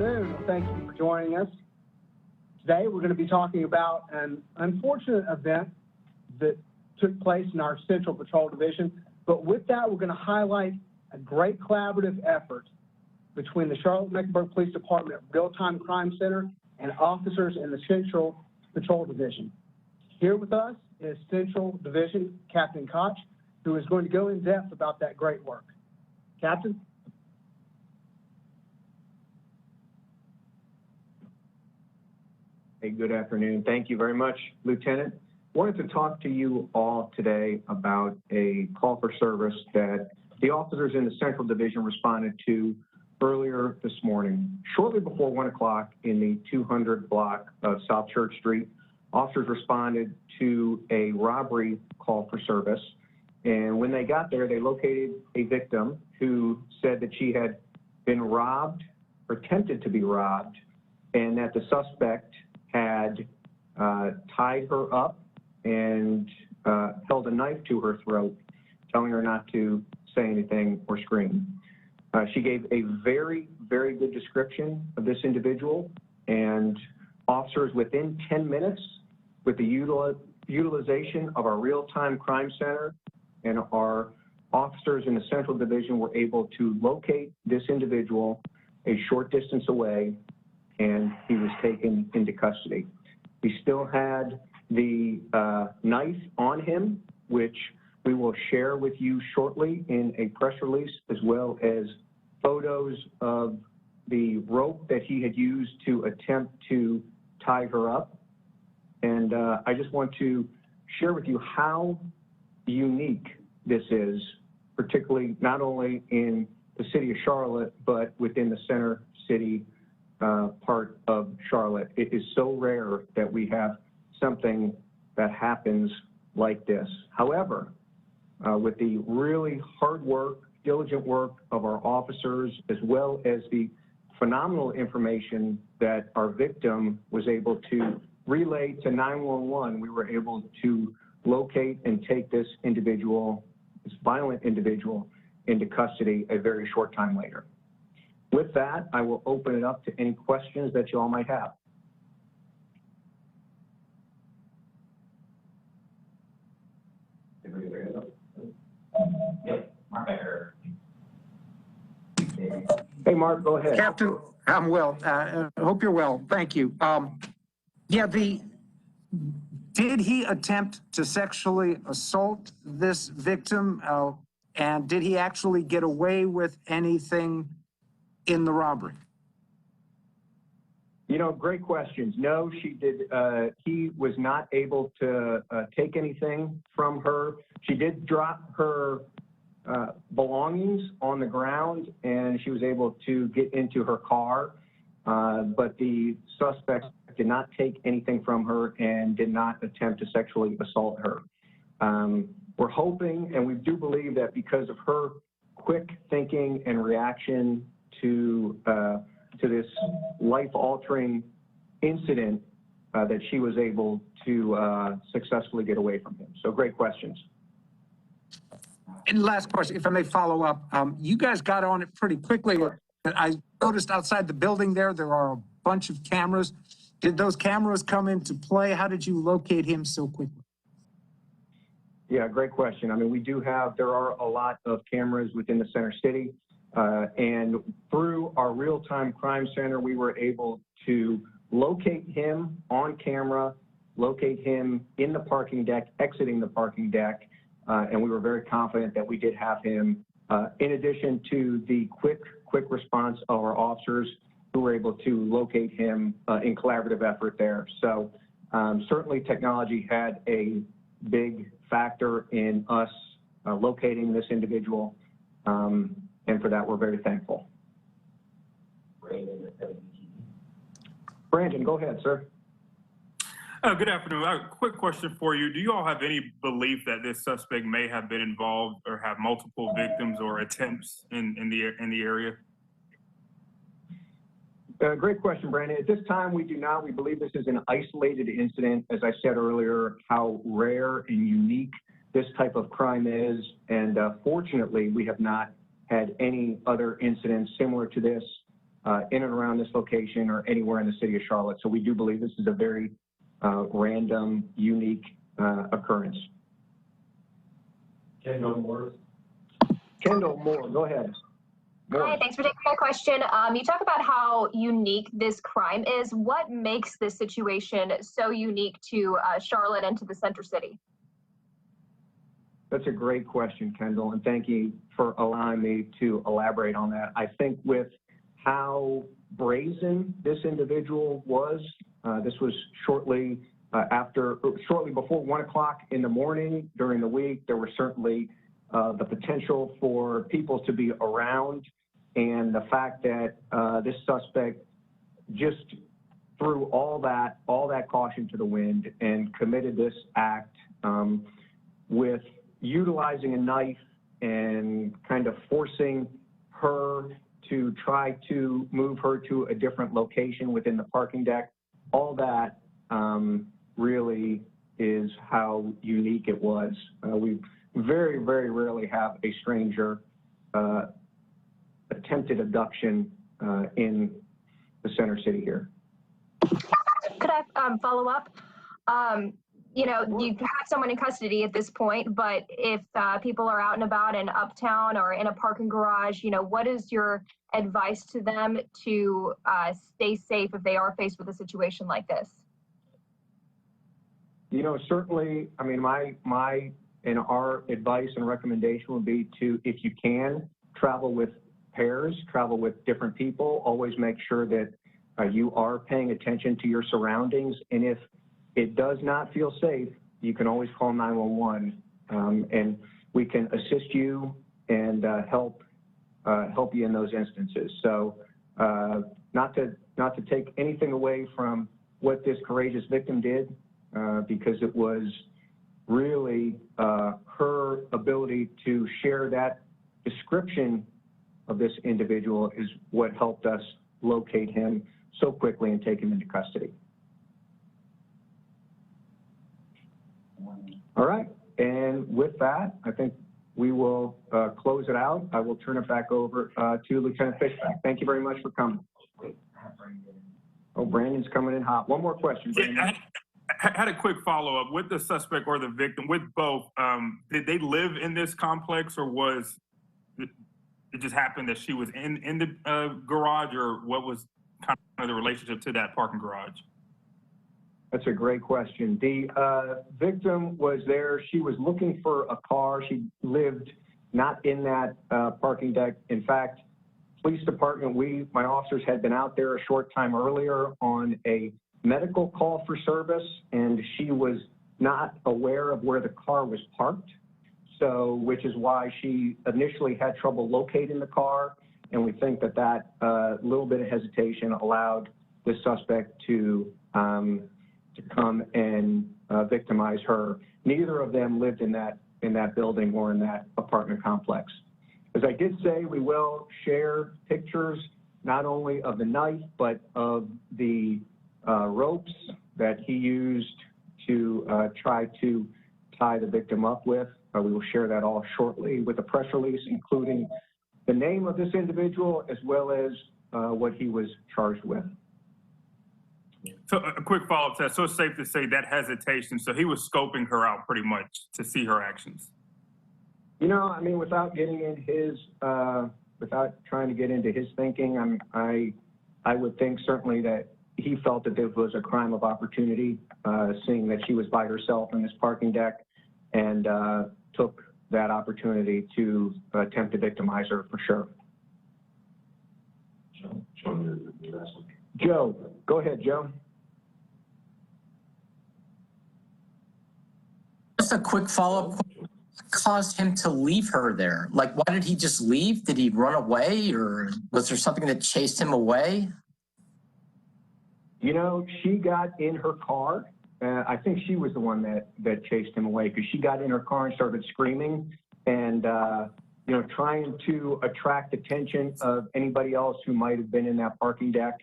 afternoon. Thank you for joining us. Today, we're going to be talking about an unfortunate event that took place in our Central Patrol Division. But with that, we're going to highlight a great collaborative effort between the Charlotte-Mecklenburg Police Department Real-Time Crime Center and officers in the Central Patrol Division. Here with us is Central Division Captain Koch, who is going to go in depth about that great work. Captain? Hey, good afternoon. Thank you very much, Lieutenant. Wanted to talk to you all today about a call for service that the officers in the Central Division responded to earlier this morning. Shortly before 1 o'clock in the 200 block of South Church Street, officers responded to a robbery call for service. And when they got there, they located a victim who said that she had been robbed or attempted to be robbed, and that the suspect had tied her up and held a knife to her throat, telling her not to say anything or scream. She gave a very, very good description of this individual, and officers within 10 minutes, with the utilization of our real-time crime center and our officers in the Central Division, were able to locate this individual a short distance away, and he was taken into custody. He still had the knife on him, which we will share with you shortly in a press release, as well as photos of the rope that he had used to attempt to tie her up. And I just want to share with you how unique this is, particularly not only in the city of Charlotte, but within the center city part of Charlotte. It is so rare that we have something that happens like this. However, with the really hard work, diligent work of our officers, as well as the phenomenal information that our victim was able to relay to 911, we were able to locate and take this individual, this violent individual, into custody a very short time later. With that, I will open it up to any questions that you all might have. Hey, Mark, go ahead. Captain, I'm well. I hope you're well. Thank you. Did he attempt to sexually assault this victim? And did he actually get away with anything in the robbery? You know, great questions. No, she did. He was not able to take anything from her. She did drop her belongings on the ground, and she was able to get into her car. But the suspect did not take anything from her and did not attempt to sexually assault her. We're hoping, and we do believe, that because of her quick thinking and reaction to this life-altering incident, that she was able to successfully get away from him. So great questions. And last question, if I may follow up, you guys got on it pretty quickly. I noticed outside the building there are a bunch of cameras. Did those cameras come into play? How did you locate him so quickly? Yeah, great question. I mean, there are a lot of cameras within the center city. And through our real-time crime center, we were able to locate him on camera, locate him in the parking deck, exiting the parking deck, and we were very confident that we did have him, in addition to the quick response of our officers who were able to locate him in collaborative effort there. So certainly technology had a big factor in us locating this individual. And for that, we're very thankful. Brandon, go ahead, sir. Good afternoon. I have a quick question for you. Do you all have any belief that this suspect may have been involved or have multiple victims or attempts in the area? Great question, Brandon. At this time, we do not. We believe this is an isolated incident. As I said earlier, how rare and unique this type of crime is. And fortunately, we have not had any other incidents similar to this in and around this location or anywhere in the city of Charlotte. So we do believe this is a very random, unique occurrence. Kendall Moore, go ahead. Hi, thanks for taking my question. You talk about how unique this crime is. What makes this situation so unique to Charlotte and to the Center City? That's a great question, Kendall, and thank you for allowing me to elaborate on that. I think with how brazen this individual was, this was shortly before 1 o'clock in the morning during the week. There was certainly the potential for people to be around, and the fact that this suspect just threw all that caution to the wind and committed this act with utilizing a knife and kind of forcing her to try to move her to a different location within the parking deck. All that really is how unique it was. We very, very rarely have a stranger attempted abduction in the Center City here. Could I follow up? You know, you have someone in custody at this point, but if people are out and about in Uptown or in a parking garage, you know, what is your advice to them to stay safe if they are faced with a situation like this? You know, certainly, I mean, my and our advice and recommendation would be to, if you can, travel with pairs, travel with different people. Always make sure that you are paying attention to your surroundings. And if it does not feel safe, you can always call 911, and we can assist you and help you in those instances. So not to take anything away from what this courageous victim did, because it was really her ability to share that description of this individual is what helped us locate him so quickly and take him into custody. All right, and with that, I think we will close it out. I will turn it back over to Lieutenant Fishback. Thank you very much for coming. Oh, Brandon's coming in hot. One more question, Brandon. Yeah, I had a quick follow-up with the suspect or the victim, with both. Did they live in this complex, or was it just happened that she was in the garage, or what was kind of the relationship to that parking garage? That's a great question. The victim was there. She was looking for a car. She lived not in that parking deck. In fact, police department, my officers had been out there a short time earlier on a medical call for service, and she was not aware of where the car was parked. So, which is why she initially had trouble locating the car. And we think that little bit of hesitation allowed the suspect to come and victimize her. Neither of them lived in that building or in that apartment complex. As I did say, we will share pictures not only of the knife, but of the ropes that he used to try to tie the victim up with. We will share that all shortly with a press release, including the name of this individual as well as what he was charged with. So a quick follow-up to that. So it's safe to say that hesitation, so he was scoping her out pretty much to see her actions. You know, I mean, without getting in his, without trying to get into his thinking, I would think certainly that he felt that this was a crime of opportunity, seeing that she was by herself in this parking deck, and took that opportunity to attempt to victimize her for sure. Joe, go ahead, Joe. Just a quick follow-up. What caused him to leave her there? Like, why did he just leave? Did he run away, or was there something that chased him away? You know, she got in her car. I think she was the one that chased him away, because she got in her car and started screaming and, you know, trying to attract attention of anybody else who might have been in that parking deck.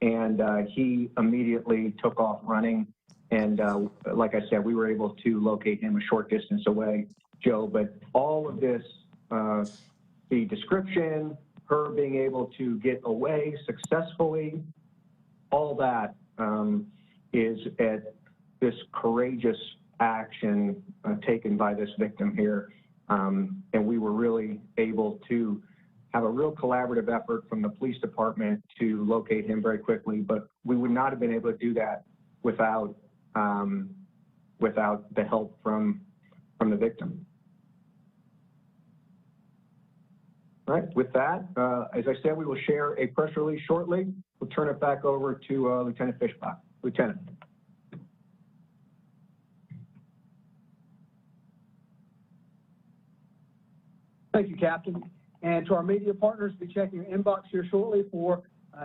And he immediately took off running. And like I said, we were able to locate him a short distance away, Joe. But all of this, the description, her being able to get away successfully, all that is at this courageous action taken by this victim here. And we were really able to have a real collaborative effort from the police department to locate him very quickly, but we would not have been able to do that without the help from the victim. All right, with that, as I said, we will share a press release shortly. We'll turn it back over to Lieutenant Fishbach. Lieutenant. Thank you, Captain. And to our media partners, be checking your inbox here shortly for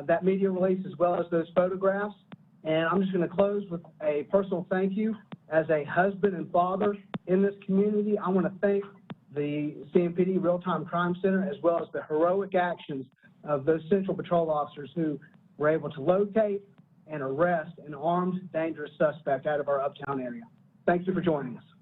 that media release as well as those photographs. And I'm just going to close with a personal thank you. As a husband and father in this community, I want to thank the CMPD Real-Time Crime Center as well as the heroic actions of those Central Patrol officers who were able to locate and arrest an armed, dangerous suspect out of our Uptown area. Thank you for joining us.